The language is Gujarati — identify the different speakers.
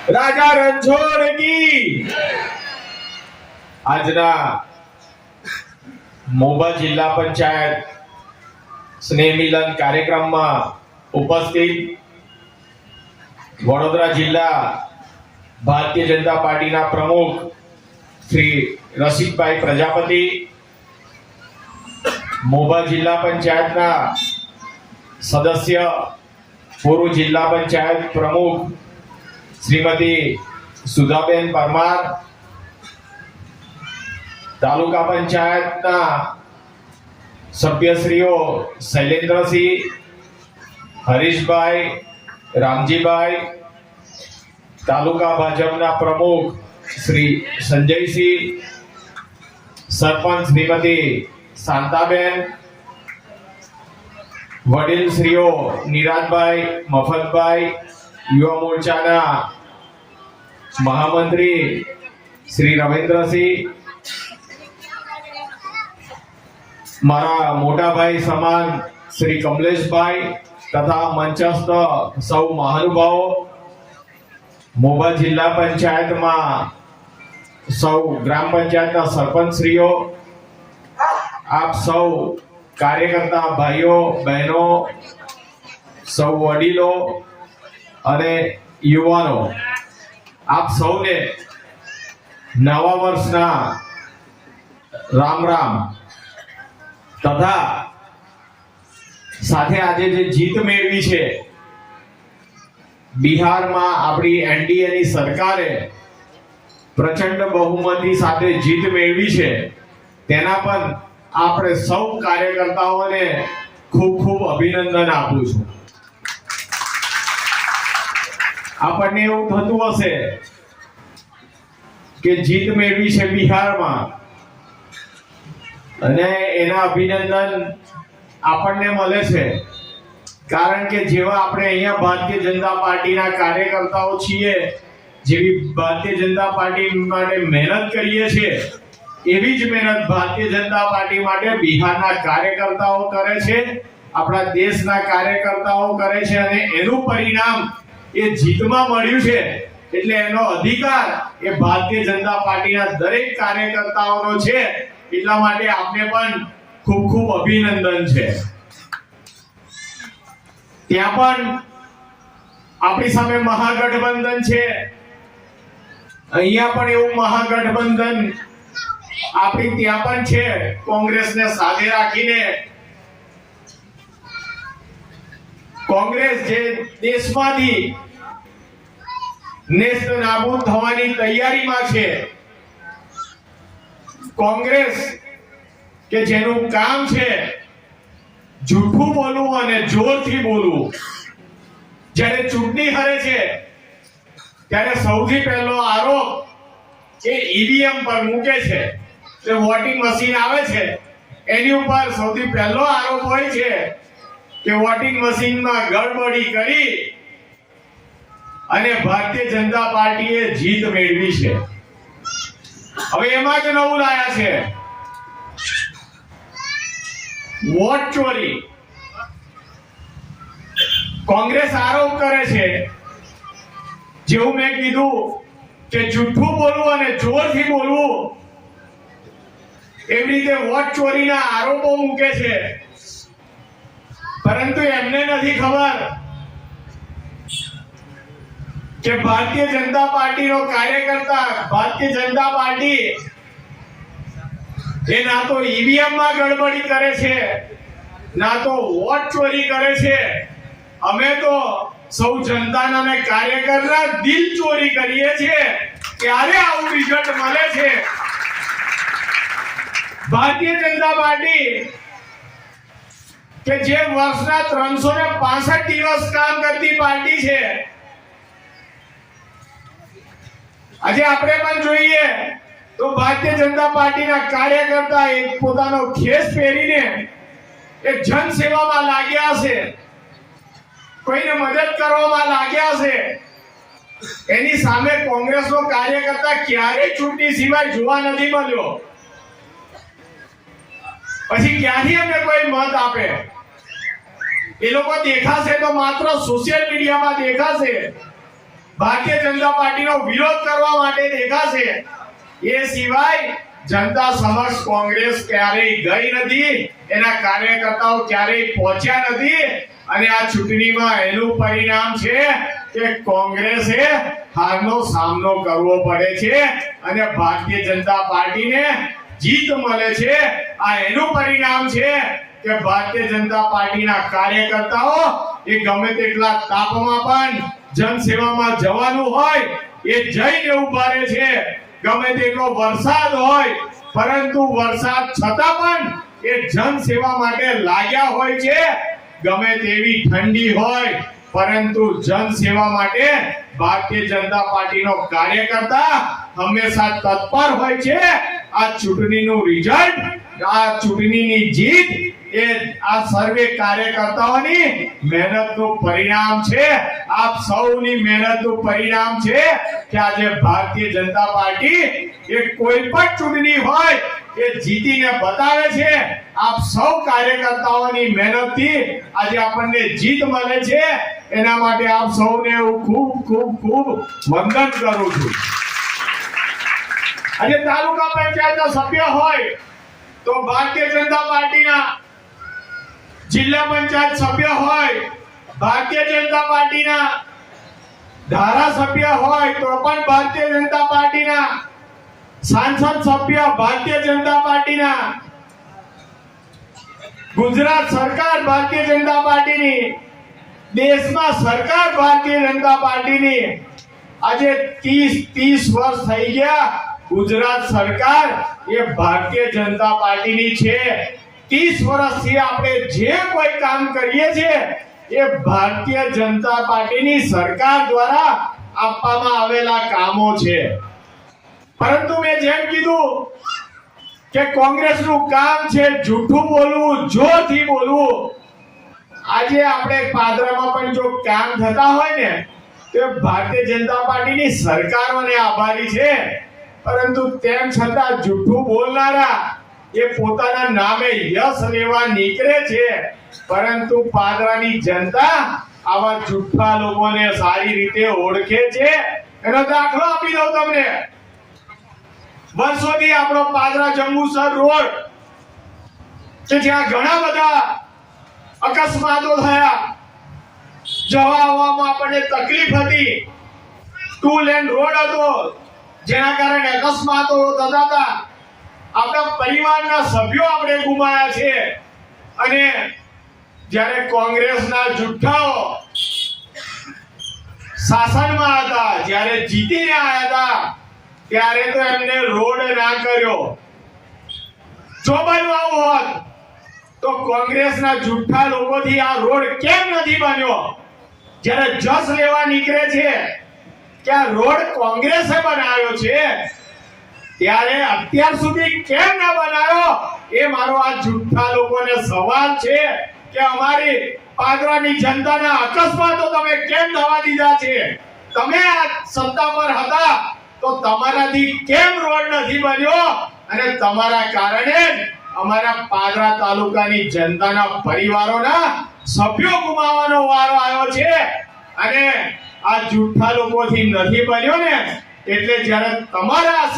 Speaker 1: રાજા રણછોડ કી આજના મોભા જિલ્લા પંચાયત સ્નેહ મિલન કાર્યક્રમમાં ઉપસ્થિત વડોદરા જિલ્લા ભારતીય જનતા પાર્ટીના પ્રમુખ શ્રી રસિકભાઈ પ્રજાપતિ, મોભા જિલ્લા પંચાયતના સદસ્ય પૂર્વ જિલ્લા પંચાયત પ્રમુખ શ્રીમતી સુધાબેન પરમાર, તાલુકા પંચાયતના સભ્યશ્રીઓ શૈલેન્દ્રસિંહ, હરીશભાઈ, રામજીભાઈ, તાલુકા ભાજપના પ્રમુખ શ્રી સંજયસિંહ, સરપંચ શ્રીમતી શાંતાબેન, વડીલ શ્રીઓ નિરાજભાઈ, મફતભાઈ, યુવા મોરચાના મહામંત્રી શ્રી રવિન્દ્રસિંહ, મારા મોટા ભાઈ સમાન શ્રી કમલેશભાઈ તથા મંચસ્થ સૌ મહાનુભાવો, મોભા જિલ્લા પંચાયતમાં સૌ ગ્રામ પંચાયતના સરપંચશ્રીઓ, આપ સૌ કાર્યકર્તા ભાઈઓ બહેનો, સૌ વડીલો અને યુવાનો, આપ સૌને નવા વર્ષના રામ રામ તથા સાથે આજે જે જીત મેળવી છે બિહારમાં આપણી એનડીએની સરકારે પ્રચંડ બહુમતી સાથે જીત મેળવી છે, તેના પર આપણે સૌ કાર્યકર્તાઓને ખૂબ ખૂબ અભિનંદન આપું છું. આપણને એવું થતું હશે કે જીત મેળવી છે બિહારમાં અને એના અભિનંદન આપણને મળે છે, કારણ કે જેવા આપણે અહીંયા ભારતીય જનતા પાર્ટીના કાર્યકર્તાઓ છીએ, જેવી ભારતીય જનતા પાર્ટી માટે મહેનત કરીએ છીએ, એવી જ મહેનત ભારતીય જનતા પાર્ટી માટે બિહારના કાર્યકર્તાઓ કરે છે, આપણા દેશના કાર્યકર્તાઓ કરે છે અને એનું પરિણામ એ જીતમાં મળ્યું છે. એટલે એનો અધિકાર એ ભારતીય જનતા પાર્ટીના દરેક કાર્યકર્તાઓનો છે. એટલા માટે આપને પણ ખૂબ ખૂબ અભિનંદન છે. ત્યાં પણ આપણી સામે મહાગઠબંધન છે, અહીંયા પણ એવું મહાગઠબંધન આપણી ત્યાં પણ છે. કોંગ્રેસને સાથે રાખીને કોંગ્રેસ જે દેશમાંથી નેસ્ત નાબૂદ થવાની તૈયારીમાં છે, કોંગ્રેસ કે જેનું કામ છે જૂઠું બોલવું અને જોરથી બોલવું, જ્યારે ચૂંટણી હારે છે ત્યારે સૌથી પહેલો આરોપ એ ઈવીએમ પર મૂકે છે. જે વોટિંગ મશીન આવે છે એની ઉપર સૌથી પહેલો આરોપ હોય છે કે વોટિંગ મશીનમાં ગડબડી કરી અને ભારતીય જનતા પાર્ટીએ જીત મેળવી છે. હવે એમાં જ નવું લાયા છે વોટ ચોરી. કોંગ્રેસ આરોપ કરે છે, જેવું મેં કીધું કે જૂઠું બોલવું અને જોરથી બોલવું, એવી રીતે વોટ ચોરીના આરોપો મૂકે છે. પરંતુ એમને નથી ખબર કે ભારતીય જનતા પાર્ટીનો કાર્યકર્તા, ભારતીય જનતા પાર્ટી એ ના તો ઈવીએમ માં ગડબડી કરે છે, ના તો વોટ ચોરી કરે છે. અમે તો સૌ જનતાના અને કાર્યકરના દિલ ચોરી કરીએ છીએ, ત્યારે આવું રિઝલ્ટ મળે છે. ભારતીય જનતા પાર્ટી કે જે વર્ષના 365 દિવસ કામ કરતી પાર્ટી છે, આજે આપણે પણ જોઈએ તો ભારતીય જનતા પાર્ટીના કાર્યકર્તા એક પોતાનો ખેસ પહેરીને એક જન સેવામાં લાગ્યા છે, કોઈને મદદ કરવામાં લાગ્યા છે. એની સામે કોંગ્રેસનો કાર્યકર્તા ક્યારેય ચૂંટણી સિવાય જોવા નથી મળ્યો. પછી ક્યાંથી અમને કોઈ મત આપે? એ લોકો દેખાશે તો માત્ર સોશિયલ મીડિયામાં દેખાશે, ભારતીય જનતા પાર્ટીનો વિરોધ કરવા માટે દેખાશે. એ સિવાય જનતા સમક્ષ કોંગ્રેસ ક્યારેય ગઈ નથી, એના કાર્યકર્તાઓ ક્યારેય પહોંચ્યા નથી, અને આ ચૂંટણીમાં એનું પરિણામ છે કે કોંગ્રેસે હારનો સામનો કરવો પડે છે અને ભારતીય જનતા પાર્ટીને જીત મળે છે. આ એનું પરિણામ છે કે ભારતીય જનતા પાર્ટીના કાર્યકર્તાઓ એ ગમે તેટલા તાપમાં પણ જનસેવામાં જવાનું હોય એ જઈને ઉભા રહે છે. ગમે તેટલો વરસાદ હોય પરંતુ વરસાદ છતાં પણ એ જનસેવા માટે લાગ્યા હોય છે. ગમે તેવી ઠંડી હોય પરંતુ જનસેવા માટે ભારતીય જનતા પાર્ટીનો કાર્યકર્તા હંમેશા તત્પર હોય છે. આ ચૂંટણીનું રિઝલ્ટ, આ ચૂંટણીની જીત એ આ સર્વે કાર્યકર્તાઓની મહેનતનું પરિણામ છે. આપ સૌની મહેનતનું પરિણામ છે કે આજે ભારતીય જનતા પાર્ટી એ કોઈ પણ ચૂંટણી હોય એ જીતીને બતાવે છે. આપ સૌ કાર્યકર્તાઓની મહેનતથી આજે આપણને જીત મળે છે. એના માટે આપ સૌને હું ખૂબ ખૂબ ખૂબ વંદન કરું છું. આજે તાલુકા પંચાયતના સભ્ય હોય તો ભારતીય જનતા પાર્ટીના, જિલ્લા પંચાયત સભ્ય હોય ભારતીય જનતા પાર્ટીના, ધારાસભ્ય હોય તો પણ ભારતીય જનતા પાર્ટીના, સાંસદ સભ્ય ભારતીય જનતા પાર્ટીના, ગુજરાત સરકાર ભારતીય જનતા પાર્ટીની, દેશમાં સરકાર ભારતીય જનતા પાર્ટીની. આજે 30 વર્ષ થઈ ગયા. ગુજરાત સરકાર એ ભારતીય જનતા પાર્ટીની છે. 30 વર્ષથી આપણે જે કોઈ કામ કરીએ છીએ એ ભારતીય જનતા પાર્ટીની સરકાર દ્વારા આપવામાં આવેલા કામો છે. પરંતુ મેં જેમ કીધું કે કોંગ્રેસનું કામ છે જૂઠું બોલવું, જોરથી બોલવું. આજે આપણે પાદરામાં પણ જો કામ થતા હોય ને તો ભારતીય જનતા પાર્ટીની સરકારોને આભારી છે. પરંતુ તેમ છતાં જૂઠું બોલનારા એ પોતાના નામે યશ લેવા નીકળે છે. પરંતુ પાદરાની જનતા આવા જૂઠા લોકોને સારી રીતે ઓળખે છે. એનો દાખલો આપી દઉં તમને. વર્ષોથી આપણો પાદરા જંબુસર રોડ કે જ્યાં ઘણા બધા અકસ્માતો થયા, જવા આવવામાં આપણને તકલીફ હતી, 2 લેન રોડ હતો જેના કારણે અકસ્માતો થતા હતા. આપણા પરિવારના સભ્યો આપણે ગુમાયા છે. અને જ્યારે કોંગ્રેસના જુઠ્ઠાઓ શાસનમાં હતા, જ્યારે જીતીને આવ્યા હતા ત્યારે તો એમને રોડ ના કર્યો. જો બનવું હોત તો કોંગ્રેસના જુઠ્ઠા લોકોથી આ રોડ કેમ નથી બન્યો? જ્યારે જસ લેવા નીકળે છે કે આ રોડ કોંગ્રેસે બનાવ્યો છે, ત્યારે અત્યાર સુધી કેમ ન બનાવ્યો? એ મારો આ જુઠ્ઠા લોકોને સવાલ છે કે અમારી પાદરાની જનતાના અકસ્માતો તમે કેમ થવા દીધા છે? તમે આ સત્તા પર હતા તો તમારાથી કેમ રોડ નથી બન્યો? અને તમારા કારણે અમારા પાદરા તાલુકાની જનતાના પરિવારોના સભ્યો ગુમાવવાનો વારો આવ્યો છે. અને આ જૂઠા લોકોથી નથી બન્યો ને, એટલે જ્યારે તમારા